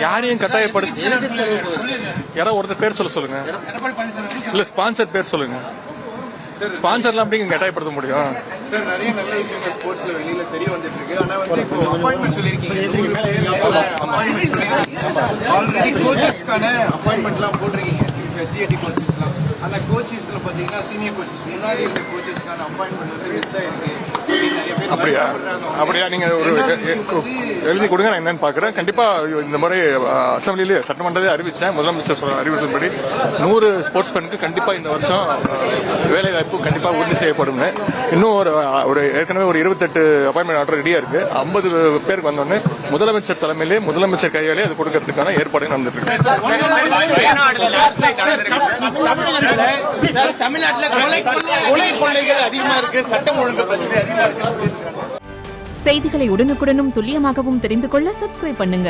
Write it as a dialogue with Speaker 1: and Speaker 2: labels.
Speaker 1: யாரையும் கட்டாயப்படுத்தி யாராவது ஒருத்தர் பேர் சொல்லுங்க. இல்ல ஸ்பான்சர் பேர் சொல்லுங்க. ஸ்பான்சர்லாம் அப்படிங்க கட்டாயப்படுத்த முடியும்
Speaker 2: சார்? நிறைய நல்ல விஷயங்கள் ஸ்போர்ட்ஸ்ல வெளியில தெரிய வந்துட்டு இருக்கு. ஆனா வந்து இப்போ அப்பாயின்மெண்ட் சொல்லிருக்கீங்க, ஆல்ரெடி கோச்சஸ்க்கான அப்பாயின்மெண்ட்லாம் போட்டிருக்கீங்க. எஸ்டிஏடி கோச்சஸ்லாம், அந்த கோச்சஸ்ல பாத்தீங்கன்னா சீனியர் கோச்சஸ் முன்னாடி இருந்த கோச்சஸ்க்கான அப்பாயின்மெண்ட் வந்து மிஸ் ஆயிருக்கு.
Speaker 1: அப்படியா? நீங்க ஒரு எழுதி கொடுங்க, நான் என்னன்னு பாக்குறேன். கண்டிப்பா இந்த முறை அசம்பிளிலே சட்டமன்றத்தை அறிவிச்சேன். முதலமைச்சர் அறிவித்தபடி 100 ஸ்போர்ட்ஸ் பெண்ணுக்கு கண்டிப்பா இந்த வருஷம் வேலை வாய்ப்பு கண்டிப்பா உறுதி செய்யப்படும். இன்னும் ஒரு ஏற்கனவே ஒரு 28 அப்பாயின்மெண்ட் ஆர்டர் ரெடியா இருக்கு. 50 பேருக்கு வந்தோடனே முதலமைச்சர் தலைமையிலே முதலமைச்சர் கையாலே அது கொடுக்கறதுக்கான ஏற்பாடு நடந்துட்டு இருக்கு.
Speaker 3: தமிழ்நாட்டில் கொலை கொள்ளைகள் அதிகமா இருக்கு, சட்டம் ஒழுங்கு பிரச்சனை அதிகமா இருக்கு.
Speaker 4: செய்திகளை உடனுக்குடனும் துல்லியமாகவும் தெரிந்து கொள்ள சப்ஸ்கிரைப் பண்ணுங்க.